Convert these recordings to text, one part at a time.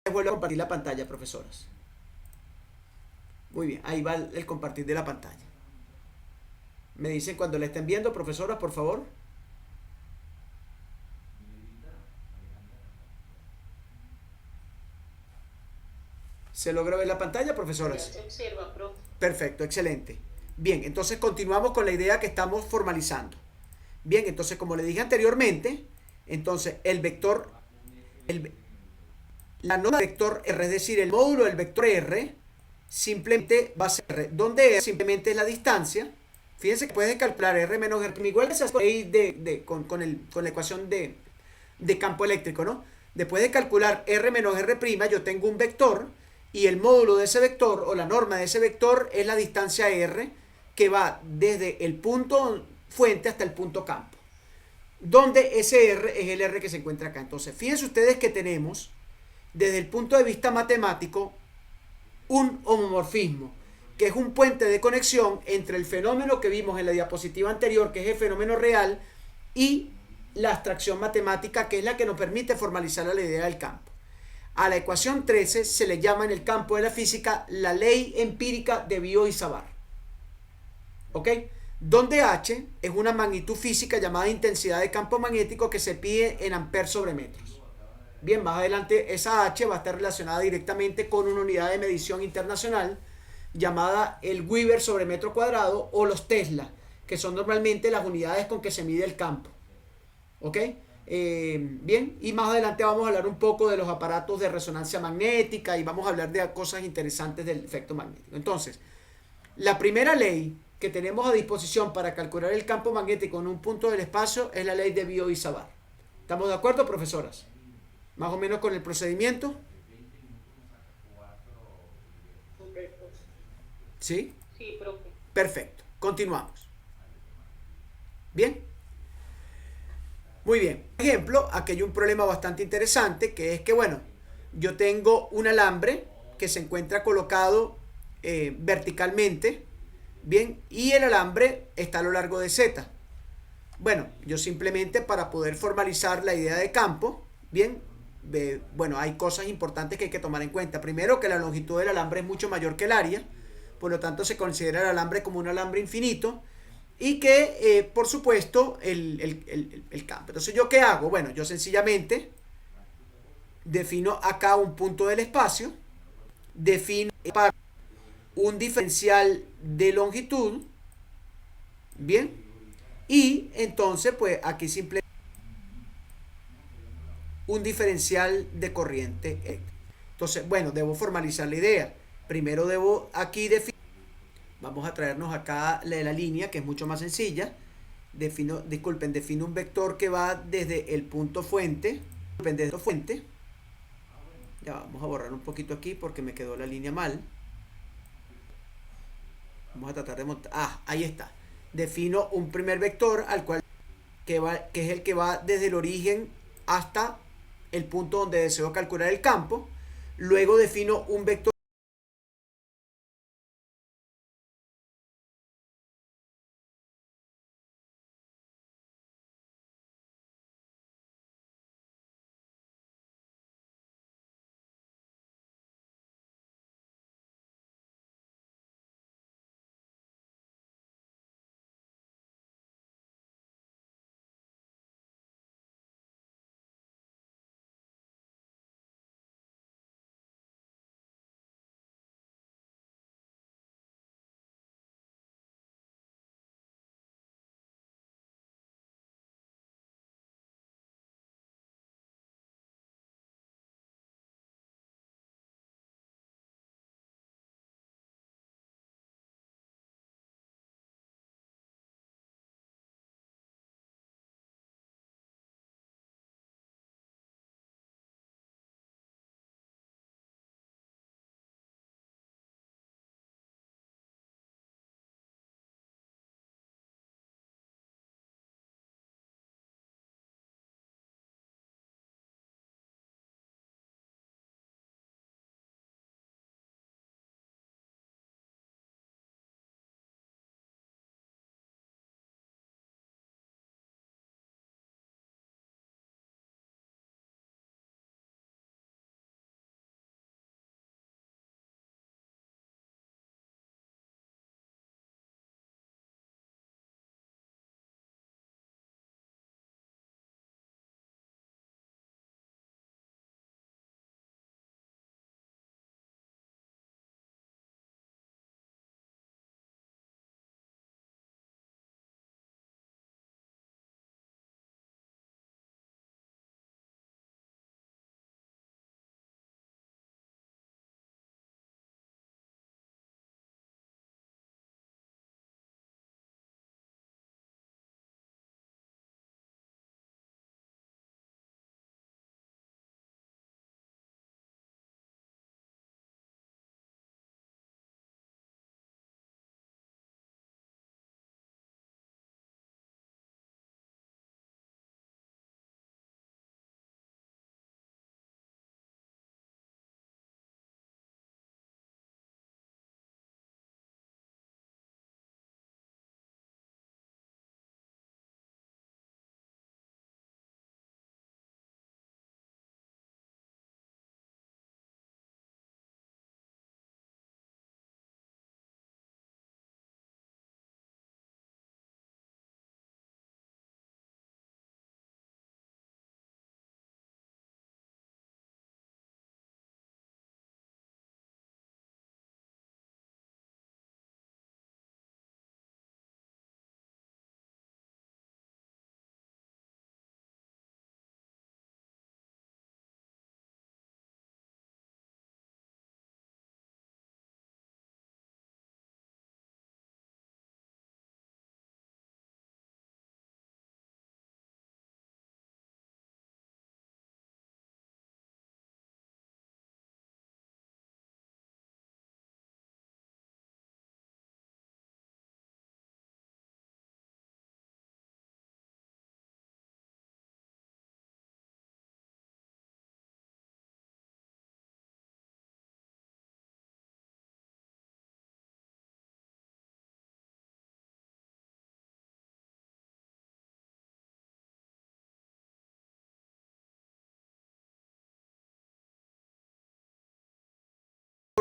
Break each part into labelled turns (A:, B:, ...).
A: vuelvo a compartir la pantalla, profesoras. Muy bien, ahí va el compartir de la pantalla. Me dicen cuando la estén viendo, profesoras, por favor. ¿Se logra ver la pantalla, profesoras?
B: Se observa, profe.
A: Perfecto, excelente. Bien, entonces continuamos con la idea que estamos formalizando. Bien, entonces como le dije anteriormente, entonces el vector, el, la nota del vector R, es decir, el módulo del vector R, simplemente va a ser R, donde R simplemente es la distancia. Fíjense que puedes calcular R menos R, igual se hace con la ecuación de campo eléctrico, ¿no? Después de calcular R menos R', yo tengo un vector y el módulo de ese vector o la norma de ese vector es la distancia R que va desde el punto fuente hasta el punto campo, donde ese R es el R que se encuentra acá. Entonces, fíjense ustedes que tenemos, desde el punto de vista matemático, un homomorfismo, que es un puente de conexión entre el fenómeno que vimos en la diapositiva anterior, que es el fenómeno real, y la abstracción matemática, que es la que nos permite formalizar la idea del campo. A la ecuación 13 se le llama en el campo de la física la ley empírica de Biot y Savart. ¿Ok? Donde H es una magnitud física llamada intensidad de campo magnético que se pide en amperes sobre metros. Bien, más adelante esa H va a estar relacionada directamente con una unidad de medición internacional llamada el Weber sobre metro cuadrado o los Tesla, que son normalmente las unidades con que se mide el campo. ¿Ok? Bien, y más adelante vamos a hablar un poco de los aparatos de resonancia magnética y vamos a hablar de cosas interesantes del efecto magnético. Entonces, la primera ley que tenemos a disposición para calcular el campo magnético en un punto del espacio es la ley de Biot y Savart. ¿Estamos de acuerdo, profesoras? Más o menos con el procedimiento.
B: Ok, profe.
A: ¿Sí?
B: Sí, profe.
A: Perfecto. Continuamos. Bien. Muy bien. Por ejemplo, aquí hay un problema bastante interesante que es que, bueno, yo tengo un alambre que se encuentra colocado verticalmente, bien, y el alambre está a lo largo de Z. Bueno, yo simplemente para poder formalizar la idea de campo, bien, bueno, hay cosas importantes que hay que tomar en cuenta. Primero, que la longitud del alambre es mucho mayor que el área, por lo tanto se considera el alambre como un alambre infinito y que, por supuesto, el campo. Entonces, ¿yo qué hago? Bueno, yo sencillamente defino acá un punto del espacio, defino un diferencial de longitud, bien, y entonces, pues aquí simplemente un diferencial de corriente eléctrica. Entonces, bueno, debo formalizar la idea. Primero debo aquí definir, vamos a traernos acá la línea que es mucho más sencilla. Defino un vector que va desde el punto fuente, ya vamos a borrar un poquito aquí porque me quedó la línea mal. Vamos a tratar de montar, ahí está. Defino un primer vector al cual que es el que va desde el origen hasta el punto donde deseo calcular el campo. Luego defino un vector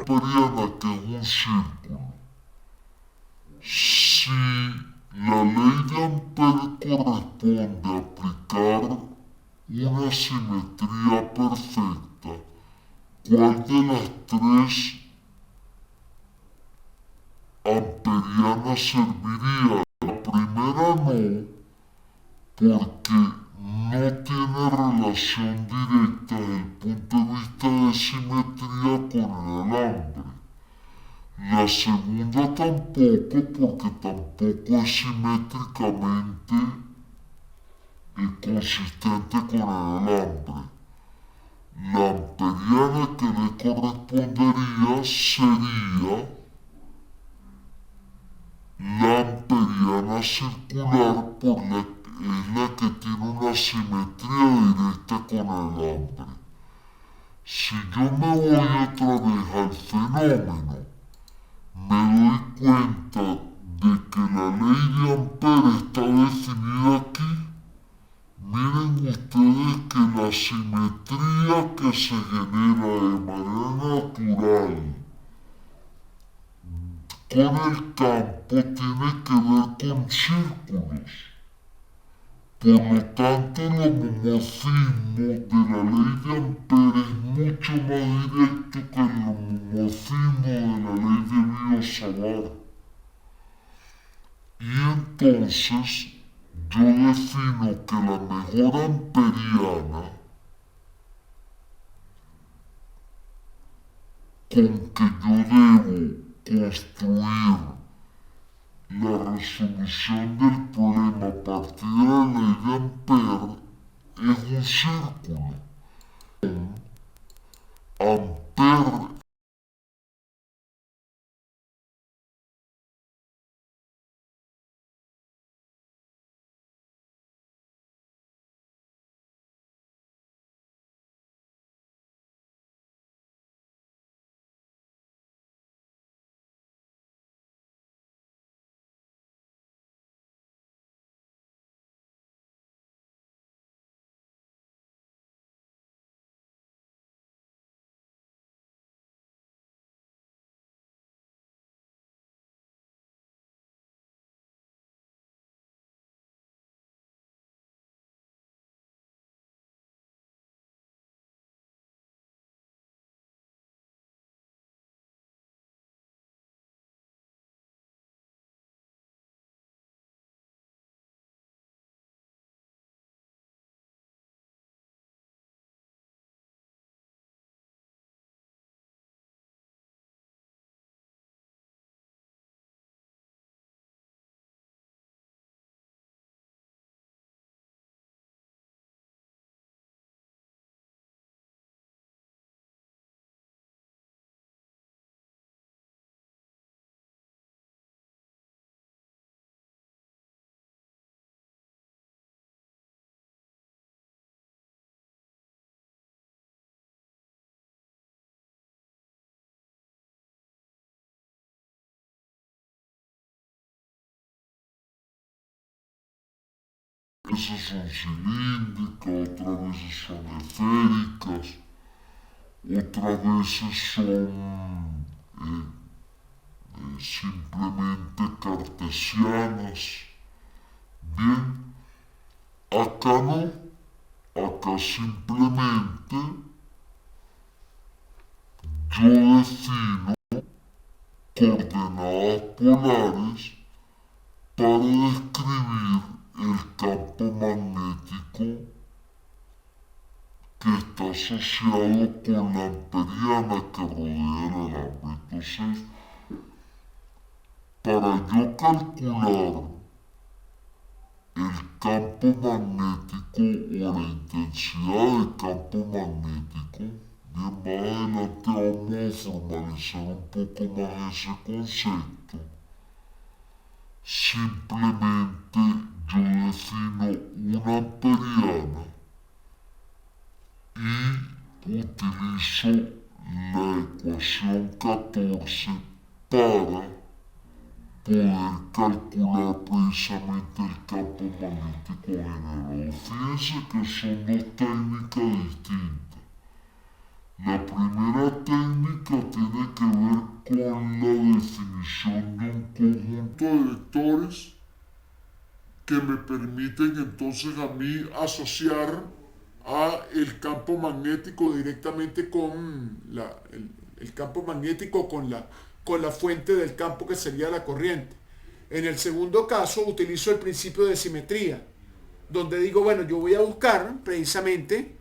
C: amperiana, que es un círculo. Si la ley de Ampere corresponde a aplicar una simetría perfecta, ¿cuál de las tres amperianas serviría? La primera no, porque no tiene relación directa desde el punto de vista de simetría con el alambre. La segunda tampoco, porque tampoco es simétricamente consistente con el alambre. La amperiana que le correspondería sería la amperiana circular, es la que tiene una simetría directa con el alambre. Si yo me voy otra vez al fenómeno, me doy cuenta de que la ley de Ampere está definida aquí. Miren ustedes que la simetría que se genera de manera natural con el campo tiene que ver con círculos. Por lo tanto, el homomorfismo de la ley de Ampere es mucho más directo que el homomorfismo de la ley de Biot-Savart. Y entonces yo defino que la mejora amperiana con que yo debo construir la resolución del problema a partir de la ley de Ampere es un círculo. Ampere veces son cilíndricas, otras veces son esféricas, otras veces son simplemente cartesianas. Bien, acá no, acá simplemente yo defino coordenadas polares para describir el campo magnético que está asociado con la amperiana que rodea el alambre. Entonces, para yo calcular el campo magnético o la intensidad del campo magnético, bien, más adelante vamos a formalizar un poco más ese concepto. Simplemente yo defino una amperiana y utilizo la ecuación 14 para poder calcular precisamente el campo magnético generado. Fíjense que son dos técnicas distintas. La primera técnica tiene que permiten entonces a mí asociar a el campo magnético directamente con el campo magnético con la fuente del campo que sería la corriente. En el segundo caso utilizo el principio de simetría, donde digo, bueno, yo voy a buscar precisamente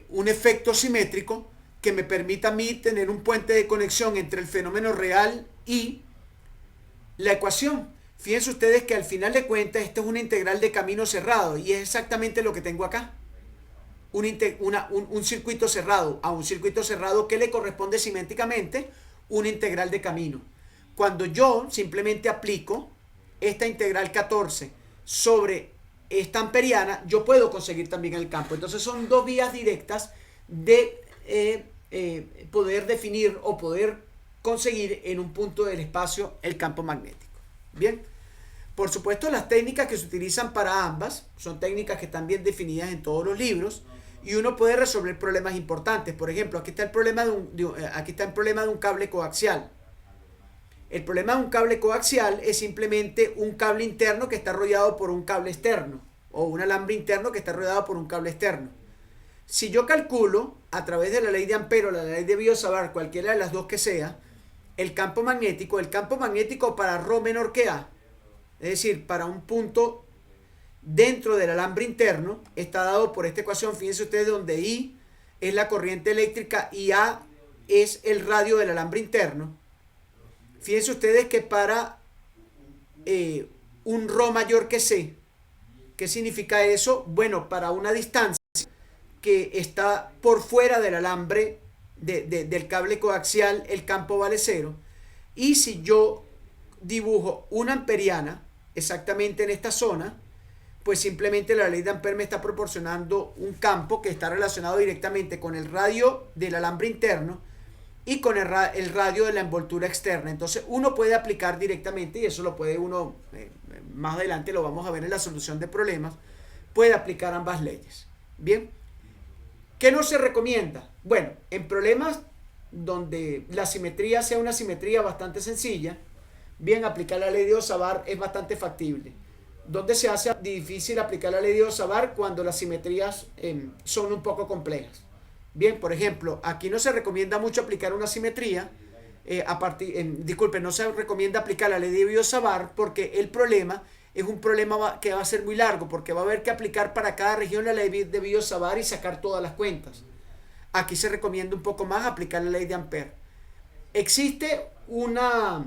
C: un efecto simétrico que me permita a mí tener un puente de conexión entre el fenómeno real y la ecuación. Fíjense ustedes que al final de cuentas esto es una integral de camino cerrado y es exactamente lo que tengo acá. Un circuito cerrado. A un circuito cerrado que le corresponde simétricamente una integral de camino. Cuando yo simplemente aplico esta integral 14 sobre esta amperiana, yo puedo conseguir también el campo. Entonces son dos vías directas de poder definir o poder conseguir en un punto del espacio el campo magnético. Bien, por supuesto las técnicas que se utilizan para ambas son técnicas que están bien definidas en todos los libros y uno puede resolver problemas importantes. Por ejemplo, aquí está el problema de un cable coaxial. El problema de un cable coaxial es simplemente un cable interno que está rodeado por un cable externo o un alambre interno que está rodeado por un cable externo. Si yo calculo a través de la ley de Ampère o la ley de Biot-Savart, cualquiera de las dos que sea, el campo magnético para ρ menor que A, es decir, para un punto dentro del alambre interno, está dado por esta ecuación. Fíjense ustedes donde I es la corriente eléctrica y A es el radio del alambre interno. Fíjense ustedes que para un ρ mayor que C, ¿qué significa eso? Bueno, para una distancia que está por fuera del alambre del cable coaxial, el campo vale 0. Y si yo dibujo una amperiana exactamente en esta zona, pues simplemente la ley de Ampère me está proporcionando un campo que está relacionado directamente con el radio del alambre interno y con el radio de la envoltura externa. Entonces uno puede aplicar directamente, y eso lo puede uno, más adelante lo vamos a ver en la solución de problemas, puede aplicar ambas leyes. Bien, ¿qué no se recomienda? Bueno, en problemas donde la simetría sea una simetría bastante sencilla, bien, aplicar la ley de Biot-Savart es bastante factible. Donde se hace difícil aplicar la ley de Biot-Savart cuando las simetrías son un poco complejas. Bien, por ejemplo, aquí no se recomienda mucho aplicar una simetría, no se recomienda aplicar la ley de Biot-Savart porque el problema es un problema que va a ser muy largo, porque va a haber que aplicar para cada región la ley de Biot-Savart y sacar todas las cuentas. Aquí se recomienda un poco más aplicar la ley de Ampère. ¿Existe una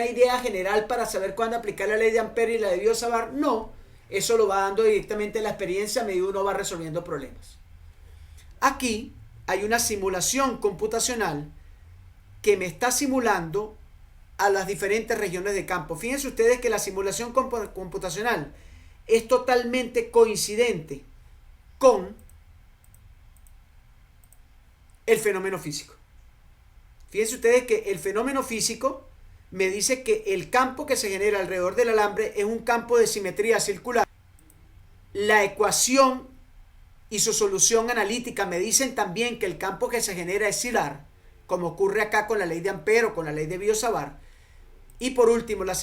C: idea general para saber cuándo aplicar la ley de Ampère y la de Biot-Savart? No, eso lo va dando directamente la experiencia a medida que uno va resolviendo problemas. Aquí hay una simulación computacional que me está simulando a las diferentes regiones de campo. Fíjense ustedes que la simulación computacional es totalmente coincidente con el fenómeno físico. Fíjense ustedes que el fenómeno físico me dice que el campo que se genera alrededor del alambre es un campo de simetría circular. La ecuación y su solución analítica me dicen también que el campo que se genera es circular, como ocurre acá con la ley de Ampère o con la ley de Biot-Savart. Y por último, la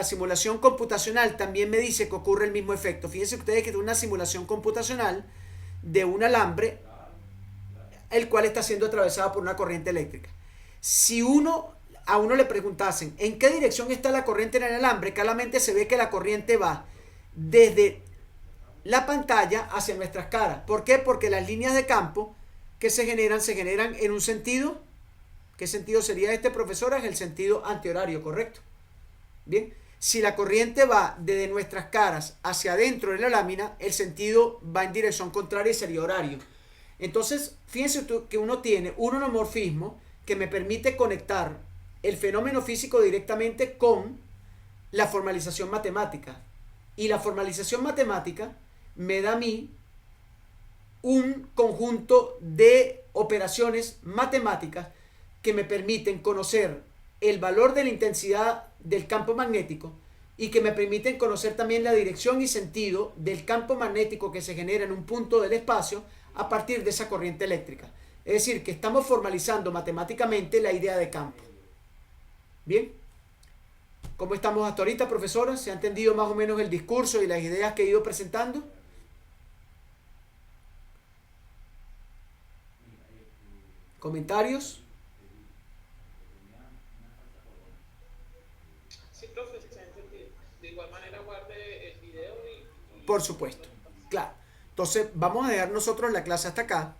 C: simulación computacional también me dice que ocurre el mismo efecto. Fíjense ustedes que es una simulación computacional de un alambre, el cual está siendo atravesado por una corriente eléctrica. Si a uno le preguntasen en qué dirección está la corriente en el alambre, claramente se ve que la corriente va desde la pantalla hacia nuestras caras. ¿Por qué? Porque las líneas de campo que se generan en un sentido. ¿Qué sentido sería este, profesora? Es el sentido antihorario, ¿correcto? Bien, si la corriente va desde nuestras caras hacia adentro de la lámina, el sentido va en dirección contraria y sería horario. Entonces, fíjense que uno tiene un homomorfismo que me permite conectar el fenómeno físico directamente con la formalización matemática. Y la formalización matemática me da a mí un conjunto de operaciones matemáticas que me permiten conocer el valor de la intensidad del campo magnético y que me permiten conocer también la dirección y sentido del campo magnético que se genera en un punto del espacio a partir de esa corriente eléctrica. Es decir, que estamos formalizando matemáticamente la idea de campo. Bien.
A: ¿Cómo estamos hasta ahorita, profesora? ¿Se ha entendido más o menos el discurso y las ideas que he ido presentando? ¿Comentarios?
B: Sí, profe, se ha entendido. De igual manera guarde el video y
A: Por supuesto, claro. Entonces, vamos a dejar nosotros la clase hasta acá.